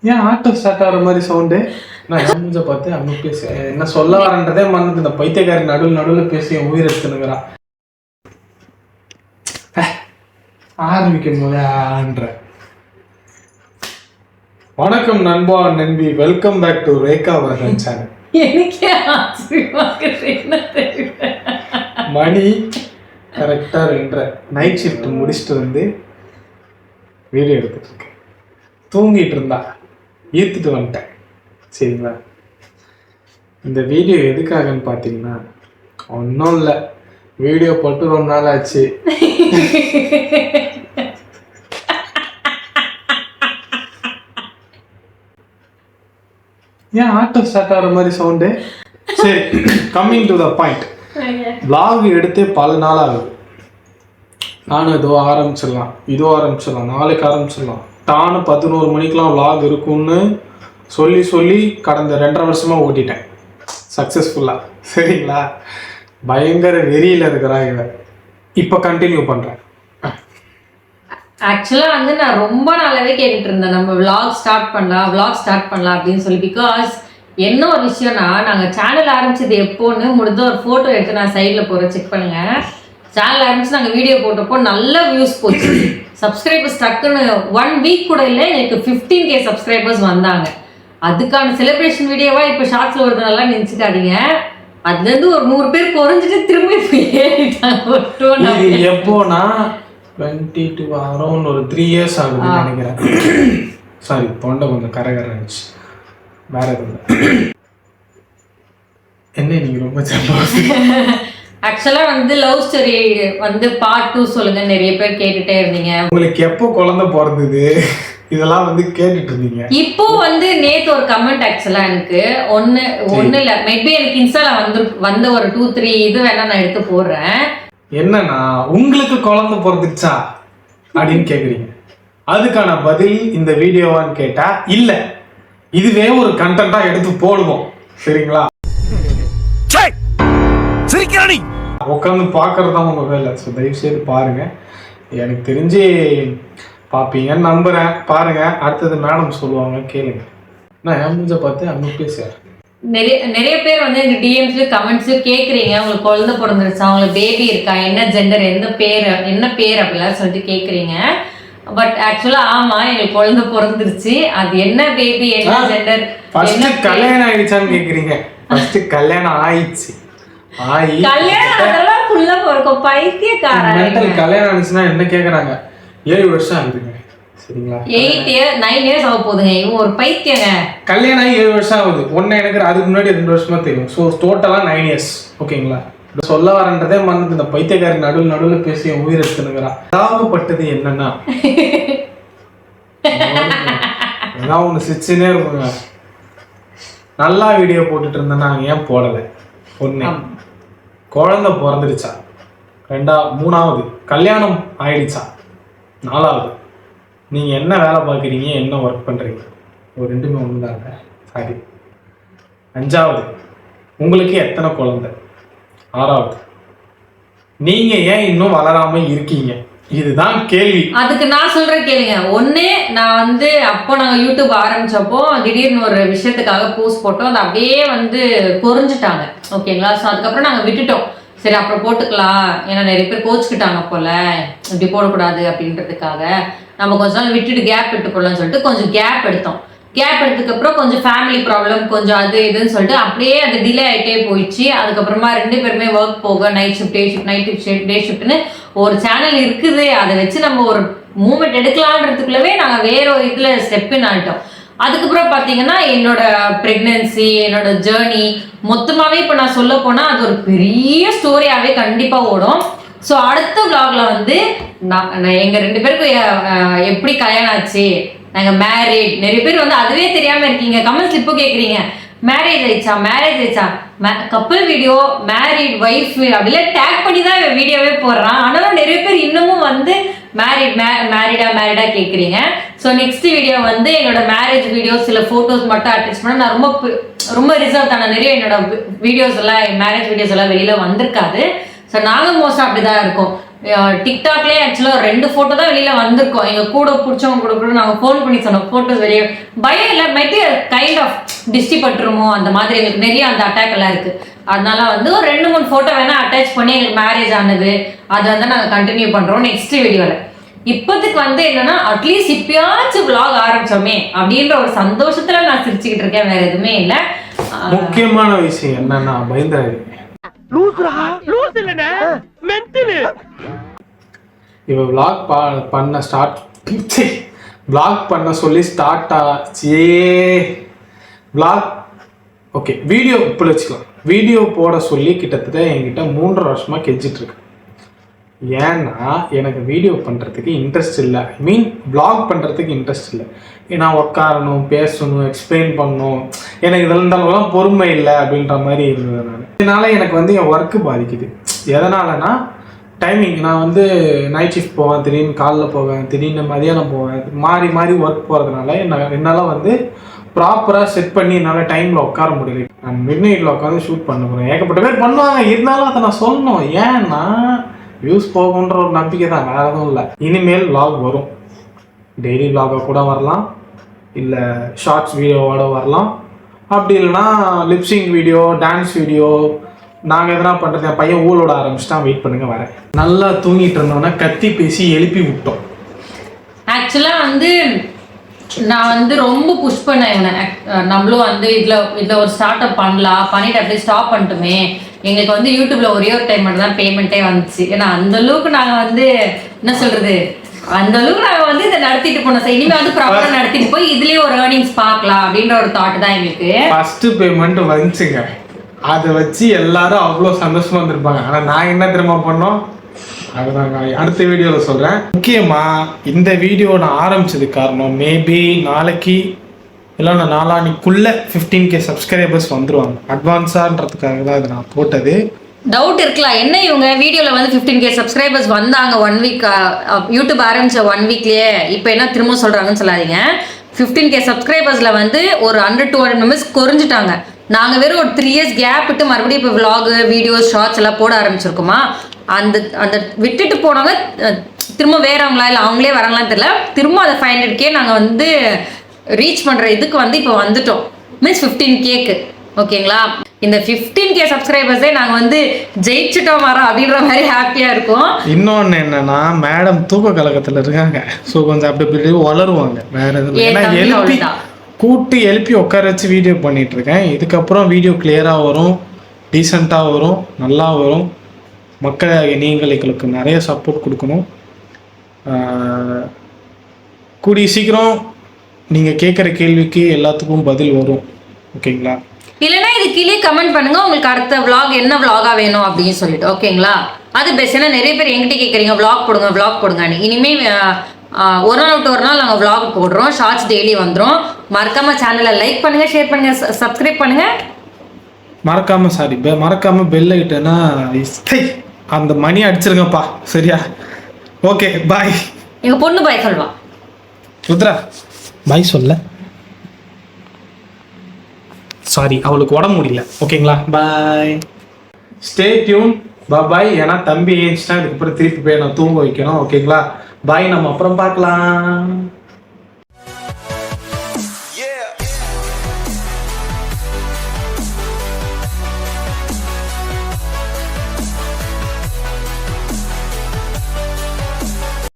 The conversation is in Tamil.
ஏன் ஆட்டோ ஸ்டார்ட் ஆகிற மாதிரி சவுண்டு? நான் மூஞ்ச பார்த்து அங்கே பேச என்ன சொல்ல வரன்றதே மறந்து இந்த பைத்தியக்காரி நடுவில் பேசி என் உயிர் எடுத்துனுங்கிறான். ஆரம்பிக்கும் போதேன்ற வணக்கம் நண்பா நண்பி, welcome back to Rekha Vardhan channel. மணி கரெக்டா 2:30 நைட் ஷிஃப்ட் முடிச்சுட்டு வந்து வீடியோ எடுத்துட்டு இருக்கேன். தூங்கிட்டு இருந்தா ஈர்த்துட்டு வந்துட்டேன். சரிங்களா, இந்த வீடியோ எதுக்காகன்னு பார்த்தீங்கன்னா ஒன்றும் இல்லை, வீடியோ போட்டு ரொம்ப நாள் ஆச்சு. ஏன் ஆட்டோ ஸ்டார்ட் ஆகிற மாதிரி சவுண்டு? சரி, coming to the point. vlog எடுத்தே பல நாள் ஆகுது. நானும் இதோ ஆரம்பிச்சிடலாம், நாளைக்கு ஆரம்பிச்சிடலாம், தானு 11 மணிக்கெலாம் vlog இருக்கும்னு சொல்லி கடந்த 2.5 வருஷமாக ஓட்டிட்டேன் சக்ஸஸ்ஃபுல்லாக. சரிங்களா, பயங்கர வெறியில் இருக்கிறான் இவன். இப்போ கண்டினியூ பண்ணுறேன். ஆக்சுவலாக வந்து நான் ரொம்ப நாளாவே கேட்டுட்டு இருந்தேன், நம்ம vlog ஸ்டார்ட் பண்ணலாம் அப்படின்னு சொல்லி. பிகாஸ் என்ன ஒரு விஷயம்னா, நாங்கள் சேனல் ஆரம்பிச்சது எப்போன்னு முடிஞ்ச ஒரு ஃபோட்டோ எடுத்து நான் சைடில் போகிற செக் பண்ணுங்க. சேனல் ஆரம்பிச்சு நாங்கள் வீடியோ போட்டப்போ நல்ல வியூஸ் போச்சு. சப்ஸ்கிரைபர்ஸ் டக்குன்னு 1 வீக் கூட இல்லை, எனக்கு 15K சப்ஸ்கிரைபர்ஸ் வந்தாங்க. அதுக்கான செலிப்ரேஷன் வீடியோவா இப்போ ஷார்ட்ஸில் வருதுனால நினச்சிக்காதீங்க. அதுலேருந்து ஒரு 100 பேர் குறைஞ்சிட்டு திரும்பி ஏறிட்டாங்க. எப்போனா 22 அரௌண்ட் ஒரு 3 இயர்ஸ் ஆகுதுன்னு நினைக்கிறேன். சாரி, தொண்டை கொஞ்சம் கரகரச்சு, வேற எதுவும் என்ன நீங்க ரொம்ப ஆக்சுவலாக வந்து லவ் ஸ்டோரி வந்து பார்ட் 2 சொல்லுங்க, நிறைய பேர் கேட்டுட்டே இருந்தீங்க. உங்களுக்கு எப்போ குழந்தை பிறந்தது இதெல்லாம் வந்து கேட்டுட்டு இருந்தீங்க. இப்போ வந்து நேத்து ஒரு கமெண்ட் ஆக்சுவலாக எனக்கு ஒன்று இல்லை, மேபி எனக்கு இன்ஸ்டால வந்த ஒரு 2-3 இது வேணா நான் எடுத்து போடுறேன். என்னன்னா, உங்களுக்கு குழந்தை பிறந்துச்சா அப்படின்னு கேக்குறீங்க. அதுக்கான பதில் இந்த வீடியோவான்னு கேட்டா இல்ல, இதுவே ஒரு கண்டென்ட்டா எடுத்து போடுவோம். சரிங்களா, உட்காந்து பாக்குறதுதான் உங்க வேலை. ஸோ தயவு செய்து பாருங்க. எனக்கு தெரிஞ்சு பாப்பீங்கன்னு நம்புறேன். பாருங்க, அடுத்தது மேடம் சொல்லுவாங்க, கேளுங்க. நான் என் மூஞ்ச பார்த்து அங்கே பேசுறேன். நிறைய பேர் வந்து எங்க டிஎம்ஸ்லயும் கமெண்ட்ஸ்லயும் கேக்குறீங்க, உங்களுக்கு குழந்தை பிறந்துருச்சா, உங்களுக்கு பேபி இருக்கா, என்ன ஜெண்டர், என்ன பேர் அப்படிலாம் சொல்லிட்டு கேக்குறீங்க. பட் ஆக்சுவலா ஆமா, எங்களுக்கு குழந்தை பிறந்துருச்சு. அது என்ன பேபி, என்ன ஜெண்டர், கல்யாணம் ஆயிடுச்சான்னு கேக்குறீங்க. ஃபர்ஸ்ட் கல்யாணம் ஆயிடுச்சு. கல்யாணம் அதெல்லாம் புள்ள பிறக்கும், பைத்தியக்காரன். கல்யாணம் ஆயிடுச்சுன்னா என்ன கேக்குறாங்க? 7 வருஷம் ஆகுதுங்க. சரிங்களா, 9 இயர்ஸ் ஆக போதுங்க. இவன் ஒரு பைத்தியங்க. கல்யாணம் ஆகி 7 வருஷம் ஆகுது. ஒன்னு எனக்கு அதுக்கு முன்னாடி 2 வருஷமா தெரியும். ஸோ டோட்டலா 9 இயர்ஸ். ஓகேங்களா, சொல்ல வரன்றதே மறந்து இந்த பைத்தியக்காரி நடுவில் பேசி என் உயிர் எடுத்துனுங்கிறான். தாகப்பட்டது என்னன்னா, ஏதாவது ஒன்று சிரிச்சுனே இருக்குங்க. நல்லா வீடியோ போட்டுட்டு இருந்தேன்னா ஏன் போடலை? ஒன்று, குழந்தை பிறந்துடுச்சா? 3வது கல்யாணம் ஆயிடுச்சா? 4வது நீங்க என்ன வேலை பார்க்குறீங்க, என்ன ஒர்க் பண்றீங்க? ஒரு 2மே ஒன்று தாங்க. சாரி. 5வது உங்களுக்கு எத்தனை குழந்தை? 6வது நீங்க ஏன் இன்னும் வளராம இருக்கீங்க? இதுதான் கேள்வி. அதுக்கு நான் சொல்றேன் கேளுங்க. ஒண்ணு, நான் வந்து அப்போ நாங்க யூடியூப் ஆரம்பிச்சப்போ திடீர்னு ஒரு விஷயத்துக்காக போஸ்ட் போட்டோம், அது அப்படியே வந்து குறைஞ்சிட்டாங்க. ஓகேங்களா, ஸோ அதுக்கப்புறம் நாங்க விட்டுட்டோம். சரி அப்புறம் போட்டுக்கலாம், ஏன்னா நிறைய பேர் கோச்சுக்கிட்டாங்க போல, இப்படி போடக்கூடாது அப்படின்றதுக்காக நம்ம கொஞ்ச நாள் விட்டுட்டு கேப் விட்டு போடலாம்னு சொல்லிட்டு கொஞ்சம் கேப் எடுத்தோம். கேப் எடுத்ததுக்கப்புறம் கொஞ்சம் ஃபேமிலி ப்ராப்ளம், கொஞ்சம் அது இதுன்னு சொல்லிட்டு அப்படியே அது டிலே ஆகிட்டே போயிடுச்சு. அதுக்கப்புறமா 2 பேருமே ஒர்க் போக, night shift, day shift, night shift, day ஷிஃப்ட்னு ஒரு சேனல் இருக்குது. அதை வச்சு நம்ம ஒரு மூமெண்ட் எடுக்கலான்றதுக்குள்ளவே நாங்கள் வேற ஒரு இதில் ஸ்டெப்பின் ஆகிட்டோம். அதுக்கப்புறம் பார்த்தீங்கன்னா என்னோட ப்ரெக்னன்சி, என்னோட ஜேர்னி மொத்தமாகவே இப்போ நான் சொல்ல போனால் அது ஒரு பெரிய ஸ்டோரியாகவே கண்டிப்பாக ஓடும். ஸோ அடுத்த vlogல வந்து நான் எங்கள் 2 பேருக்கும் எப்படி கல்யாணம் ஆச்சு, நாங்கள் மேரேஜ், நிறைய பேர் வந்து அதுவே தெரியாமல் இருக்கீங்க. கமெண்ட்ஸ் இப்போ கேட்குறீங்க, மேரேஜ் ஆயிடுச்சா, கப்பல் வீடியோ, மேரிட், ஒய்ஃப் அப்படிலாம் டேக் பண்ணி தான் வீடியோவே போடுறான். ஆனாலும் நிறைய பேர் இன்னமும் வந்து மேரிடா கேட்குறீங்க. ஸோ நெக்ஸ்ட் வீடியோ வந்து என்னோட மேரேஜ் வீடியோ, சில ஃபோட்டோஸ் மட்டும் அட்டாச் பண்ண. நான் ரொம்ப ரிசர்வ் தானே, நிறைய என்னோட வீடியோஸ் எல்லாம், மேரேஜ் வீடியோஸ் எல்லாம் வெளியில வந்திருக்காது. ஸோ நாங்கள் மோஸ்ட்டாக அப்படி தான் இருக்கோம். டிக்டாக்லேயே ஆக்சுவலாக 2 ஃபோட்டோ தான் வெளியில வந்திருக்கோம். எங்க கூட பிடிச்சவங்க கூட நாங்கள் ஃபோன் பண்ணி சொன்னோம் ஃபோட்டோஸ் வெளியே பயம் இல்லை மைட்டி கைண்ட் ஆஃப் டிஸ்டி பட்டுருமோ அந்த மாதிரி எங்களுக்கு நிறைய அந்த அட்டாக் எல்லாம் இருக்கு. அதனால வந்து ஒரு 2-3 ஃபோட்டோ வேணா அட்டாச் பண்ணி எங்களுக்கு மேரேஜ் ஆனது அதை வந்து நாங்கள் கண்டினியூ பண்றோம் நெக்ஸ்ட் வீடியோவில். இப்போதைக்கு வந்து என்னன்னா அட்லீஸ்ட் இப்பயாச்சும் vlog ஆரம்பிச்சோமே அப்படின்ற ஒரு சந்தோஷத்துல நான் சிரிச்சுக்கிட்டு இருக்கேன், வேற எதுவுமே இல்லை. முக்கியமான விஷயம் என்னன்னா பயந்தாரு இவ vlog பண்ண ஸ்டார்ட் vlog பண்ண சொல்லி ஸ்டார்ட் ஆச்சே. vlog ஓகே வீடியோ இப்போ வச்சுக்கலாம். வீடியோ போட சொல்லி கிட்டத்தட்ட என்கிட்ட 3.5 வருஷமா கெஞ்சிட்டு இருக்கு. ஏன்னா எனக்கு வீடியோ பண்ணுறதுக்கு இன்ட்ரெஸ்ட் இல்லை, vlog பண்ணுறதுக்கு இன்ட்ரெஸ்ட் இல்லை. ஏன்னா உட்காரணும், பேசணும், எக்ஸ்பிளைன் பண்ணணும், எனக்கு இதெல்லாம் பொறுமை இல்லை அப்படின்ற மாதிரி இருந்தது. நான் இதனால எனக்கு வந்து என் ஒர்க்கு பாதிக்குது. எதனாலனா டைமிங் நான் வந்து நைட் ஷிஃப்ட் போவேன், திடீர்னு காலைல போவேன், திடீர்னு மதியானம் போவேன், மாறி மாறி ஒர்க் போகிறதுனால என்னால் வந்து ப்ராப்பராக செட் பண்ணி என்னால் டைமில் உட்கார முடியல. நான் மிட் நைட்டில் உட்காந்து ஷூட் பண்ண போகிறேன். ஏகப்பட்ட பேர் பண்ணுவாங்க, இருந்தாலும் அதை நான் சொல்லணும். ஏன்னா வியூஸ் போகுன்ற ஒரு நம்பிக்கை தான், வேறு எதுவும் இல்லை. இனிமேல் vlog வரும், டெய்லி vlog கூட வரலாம், இல்லை ஷார்ட்ஸ் வீடியோவோட வரலாம், அப்படி இல்லைன்னா லிப்சிங் வீடியோ, டான்ஸ் வீடியோ. நாங்கள் எதனா பண்ணுறது, என் பையன் ஊழோட ஆரம்பிச்சுட்டா, வெயிட் பண்ணுங்க வரேன். நல்லா தூங்கிட்டு இருந்தோன்னா கத்தி பேசி எழுப்பி விட்டோம். ஆக்சுவலாக வந்து நான் வந்து ரொம்ப புஷ் பண்ணேன் இவனை. நம்மளும் வந்து இதில் ஒரு ஸ்டார்ட் அப் பண்ணலாம், பண்ணிட்டு அப்படியே ஸ்டாப் பண்ணிட்டுமே. எங்களுக்கு வந்து யூடியூப்ல ஒரே ஒரு டைம் மட்டும் தான் பேமெண்ட்டே வந்துச்சு. ஏன்னா அந்த அளவுக்கு நாங்கள் வந்து என்ன சொல்றது, அந்த அளவுக்கு நாங்கள் வந்து இதை நடத்திட்டு போனோம். சார் இனிமேல் வந்து ப்ராப்பராக நடத்திட்டு போய் இதுலேயே ஒரு ஏர்னிங்ஸ் பார்க்கலாம் அப்படின்ற ஒரு தாட் தான் எங்களுக்கு. ஃபர்ஸ்ட் பேமெண்ட் வந்துச்சுங்க, அதை வச்சு எல்லாரும் அவ்வளோ சந்தோஷமா இருந்திருப்பாங்க. ஆனால் நான் என்ன திரும்ப பண்ணோம் அதை நான் அடுத்த வீடியோவில் சொல்கிறேன். முக்கியமாக இந்த வீடியோ நான் ஆரம்பிச்சதுக்கு காரணம் மேபி நாளைக்கு இல்லைன்னா நாளானிக்குள்ளே 15K சப்ஸ்கிரைபர்ஸ் வந்துடுவாங்க. அட்வான்ஸான்றதுக்காக தான் இதை நான் போட்டது. டவுட் இருக்கலாம், என்ன இவங்க வீடியோவில் வந்து 15K சப்ஸ்கிரைபர்ஸ் வந்தாங்க 1 வீக், யூடியூப் ஆரம்பிச்ச 1 வீக்லேயே இப்போ என்ன திரும்ப சொல்கிறாங்கன்னு சொல்லாதீங்க. 15K சப்ஸ்கிரைபர்ஸில் வந்து ஒரு 100-200 மெம்பர்ஸ் குறைஞ்சிட்டாங்க. நாங்கள் வெறும் ஒரு 3 years கேப் விட்டு மறுபடியும் இப்போ vlog, வீடியோஸ், ஷார்ட்ஸ் எல்லாம் போட ஆரம்பிச்சிருக்கோமா. அந்த விட்டுட்டு போனவங்க திரும்ப வேறவங்களா இல்லை அவங்களே வராங்களான்னு தெரியல. திரும்ப அதை 500K நாங்கள் வந்து ரீச் பண்ணுற இதுக்கு வந்து இப்போ வந்துட்டோம். மீன்ஸ் 15Kக்கு ஓகேங்களா. இந்த 15K சப்ஸ்கிரைபர்ஸே நாங்கள் வந்து ஜெயிச்சுட்டோம் வரோம் அப்படின்ற மாதிரி ஹாப்பியாக இருக்கும். இன்னொன்று என்னன்னா மேடம் தூக்க கலக்கத்தில் இருக்காங்க. ஸோ கொஞ்சம் அப்படி வளருவாங்க, வேற எதுவும் எழுப்பி கூட்டி எழுப்பி உட்கார வச்சு வீடியோ பண்ணிட்டு இருக்கேன். இதுக்கப்புறம் வீடியோ கிளியராக வரும், டீசெண்டாக வரும், நல்லா வரும். மக்களாகிய நீங்கள் எங்களுக்கு நிறைய சப்போர்ட் கொடுக்கணும். கூடிய சீக்கிரம் நீங்கள் கேட்குற கேள்விக்கு எல்லாத்துக்கும் பதில் வரும், ஓகேங்களா. இல்லைன்னா இது கீழே கமெண்ட் பண்ணுங்க, உங்களுக்கு அடுத்த vlog என்ன vlog-ஆ வேணும் அப்படின்னு சொல்லிட்டு, ஓகேங்களா. அது பெஸ்ட். ஏன்னா நிறைய பேர் என்கிட்ட கேட்குறீங்க vlog போடுங்கன்னு. இனிமேல் ஒரு நாள் விட்டு ஒரு நாள் நாங்கள் vlog போடுறோம், ஷார்ட்ஸ் டெய்லி வந்துடும். மறக்காம சேனலை லைக் பண்ணுங்க, ஷேர் பண்ணுங்க, சப்ஸ்கிரைப் பண்ணுங்க. மறக்காம பெல் ஐட்டனா அந்த மணி அடிச்சிருங்கப்பா, சரியா? Okay bye. எங்க பொண்ணு பாய் சொல்வா. ருத்ரா பாய் சொல்ல, சாரி அவளுக்கு உடம்பு முடியல, ஓகேங்களா. பாய், ஸ்டே டியூன், பாய். ஏன்னா தம்பி ஏஞ்சிட்டா இதுக்கப்புறம் திருப்பி போய் நான் தூங்க வைக்கணும், ஓகேங்களா. பாய், நம்ம அப்புறம் பார்க்கலாம்.